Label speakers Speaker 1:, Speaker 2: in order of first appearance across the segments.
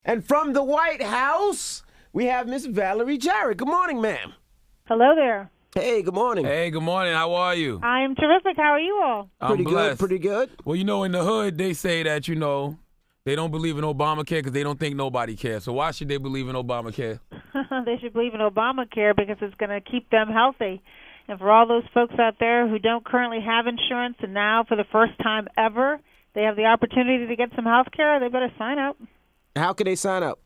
Speaker 1: And from the White House, we have Miss Valerie Jarrett. Good morning, ma'am.
Speaker 2: Hello there.
Speaker 1: Hey, good morning.
Speaker 3: Hey, good morning. How are you?
Speaker 2: I'm terrific. How are you all?
Speaker 3: I'm blessed.
Speaker 1: Pretty good.
Speaker 3: Well, in the hood, they say that, they don't believe in Obamacare because they don't think nobody cares. So why should they believe in Obamacare?
Speaker 2: They should believe in Obamacare because it's going to keep them healthy. And for all those folks out there who don't currently have insurance and now for the first time ever they have the opportunity to get some health care, they better sign up.
Speaker 1: How can they sign up?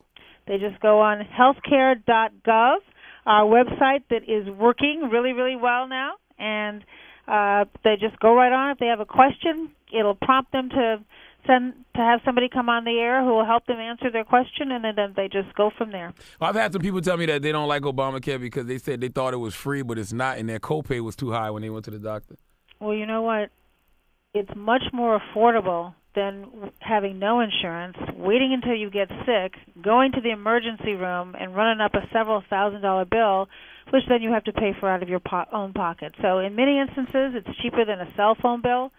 Speaker 2: They just go on healthcare.gov, our website that is working really, really well now. And they just go right on. If they have a question, it'll prompt them to have somebody come on the air who will help them answer their question, and then they just go from there.
Speaker 3: Well, I've had some people tell me that they don't like Obamacare because they said they thought it was free, but it's not, and their copay was too high when they went to the doctor.
Speaker 2: Well, you know what? It's much more affordable than having no insurance, waiting until you get sick, going to the emergency room, and running up a several $1,000 bill, which then you have to pay for out of your own pocket. So in many instances, it's cheaper than a cell phone bill.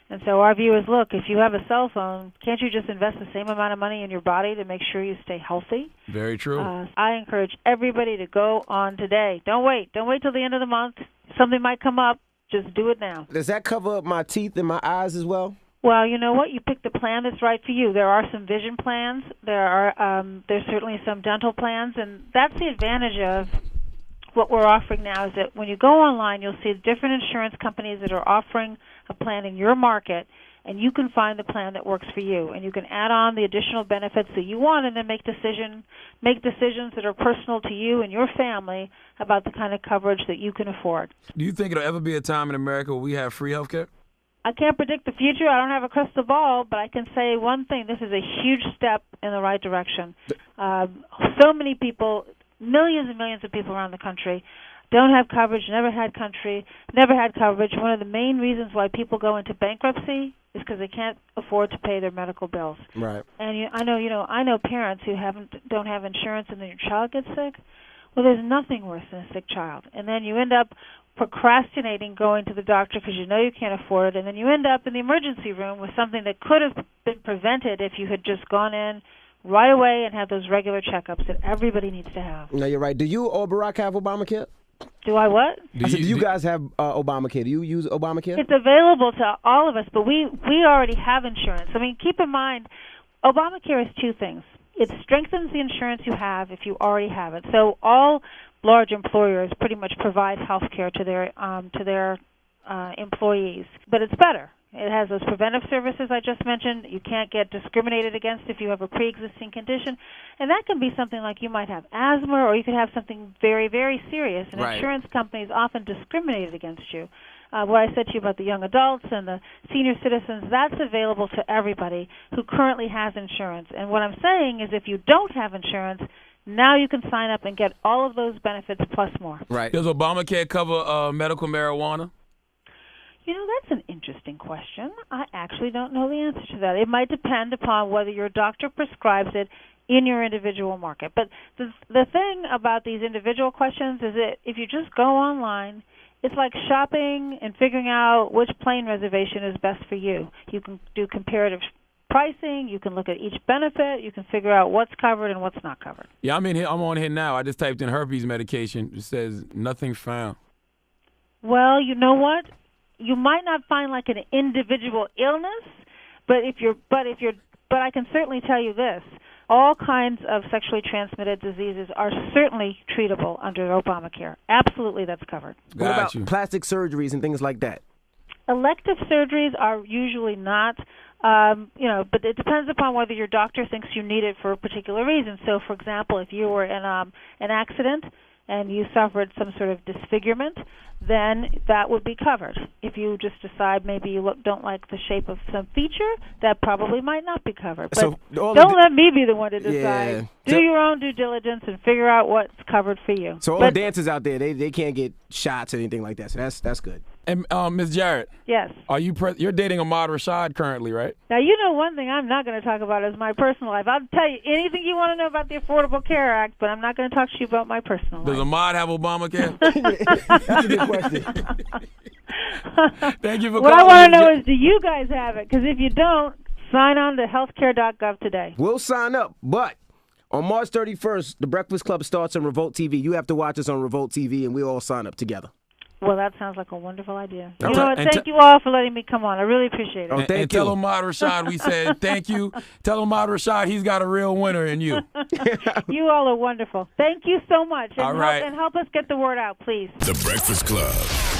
Speaker 2: And so our view is, look, if you have a cell phone, can't you just invest the same amount of money in your body to make sure you stay healthy?
Speaker 3: Very true.
Speaker 2: I encourage everybody to go on today. Don't wait. Don't wait till the end of the month. Something might come up. Just do it now.
Speaker 1: Does that cover up my teeth and my eyes as well?
Speaker 2: Well, you know what? You pick the plan that's right for you. There are some vision plans. There's certainly some dental plans, and that's the advantage of what we're offering now is that when you go online, you'll see different insurance companies that are offering a plan in your market, and you can find the plan that works for you. And you can add on the additional benefits that you want and then make decisions that are personal to you and your family about the kind of coverage that you can afford.
Speaker 3: Do you think it'll ever be a time in America where we have free health care?
Speaker 2: I can't predict the future. I don't have a crystal ball, but I can say one thing. This is a huge step in the right direction. So many people, millions and millions of people around the country don't have coverage, never had coverage. One of the main reasons why people go into bankruptcy is because they can't afford to pay their medical bills.
Speaker 1: Right.
Speaker 2: And I know parents who don't have insurance and then your child gets sick. Well, there's nothing worse than a sick child. And then you end up procrastinating going to the doctor because you know you can't afford it, and then you end up in the emergency room with something that could have been prevented if you had just gone in right away and had those regular checkups that everybody needs to have.
Speaker 1: No, you're right. Do you or Barack have Obamacare?
Speaker 2: Do I what?
Speaker 1: Do you guys have Obamacare? Do you use Obamacare?
Speaker 2: It's available to all of us, but we already have insurance. I mean, keep in mind, Obamacare is two things. It strengthens the insurance you have if you already have it. So all large employers pretty much provide health care to their employees, but it's better. It has those preventive services I just mentioned. You can't get discriminated against if you have a pre-existing condition. And that can be something like you might have asthma or you could have something very, very serious. And
Speaker 1: right.
Speaker 2: Insurance companies often discriminate against you. What I said to you about the young adults and the senior citizens, that's available to everybody who currently has insurance. And what I'm saying is if you don't have insurance, now you can sign up and get all of those benefits plus more.
Speaker 1: Right.
Speaker 3: Does Obamacare cover medical marijuana?
Speaker 2: You know, that's an interesting question. I actually don't know the answer to that. It might depend upon whether your doctor prescribes it in your individual market. But the thing about these individual questions is that if you just go online, it's like shopping and figuring out which plane reservation is best for you. You can do comparative pricing. You can look at each benefit. You can figure out what's covered and what's not covered.
Speaker 3: Yeah, I'm on here now. I just typed in herpes medication. It says nothing found.
Speaker 2: Well, you know what? You might not find like an individual illness, but I can certainly tell you this. All kinds of sexually transmitted diseases are certainly treatable under Obamacare. Absolutely, that's covered.
Speaker 1: What about plastic surgeries and things like that?
Speaker 2: Elective surgeries are usually not, but it depends upon whether your doctor thinks you need it for a particular reason. So, for example, if you were in an accident and you suffered some sort of disfigurement, then that would be covered. If you just decide maybe you don't like the shape of some feature, that probably might not be covered. But
Speaker 1: so
Speaker 2: don't let me be the one to decide.
Speaker 1: Yeah.
Speaker 2: Do your own due diligence and figure out what's covered for you.
Speaker 1: So all the dancers out there, they can't get shots or anything like that. So that's good.
Speaker 3: And Ms. Jarrett.
Speaker 2: Yes.
Speaker 3: Are you're dating Ahmad Rashad currently, right?
Speaker 2: Now, you know one thing I'm not going to talk about is my personal life. I'll tell you anything you want to know about the Affordable Care Act, but I'm not going to talk to you about my personal life.
Speaker 3: Does Ahmad have Obamacare?
Speaker 1: That's a good question.
Speaker 3: Thank you for
Speaker 2: what
Speaker 3: calling.
Speaker 2: I want to know is, do you guys have it? Because if you don't, sign on to healthcare.gov today.
Speaker 1: We'll sign up, but On March 31st, the Breakfast Club starts on Revolt TV. You have to watch us on Revolt TV, and we all sign up together.
Speaker 2: Well, that sounds like a wonderful idea.
Speaker 3: Okay.
Speaker 2: You know what?
Speaker 3: And
Speaker 2: Thank you all for letting me come on. I really appreciate it.
Speaker 1: Oh, thank
Speaker 3: and
Speaker 1: you.
Speaker 3: tell Ahmad Rashad we said thank you. Tell Ahmad Rashad he's got a real winner in you.
Speaker 2: You all are wonderful. Thank you so much. And
Speaker 3: All right.
Speaker 2: help us get the word out, please.
Speaker 4: The Breakfast Club.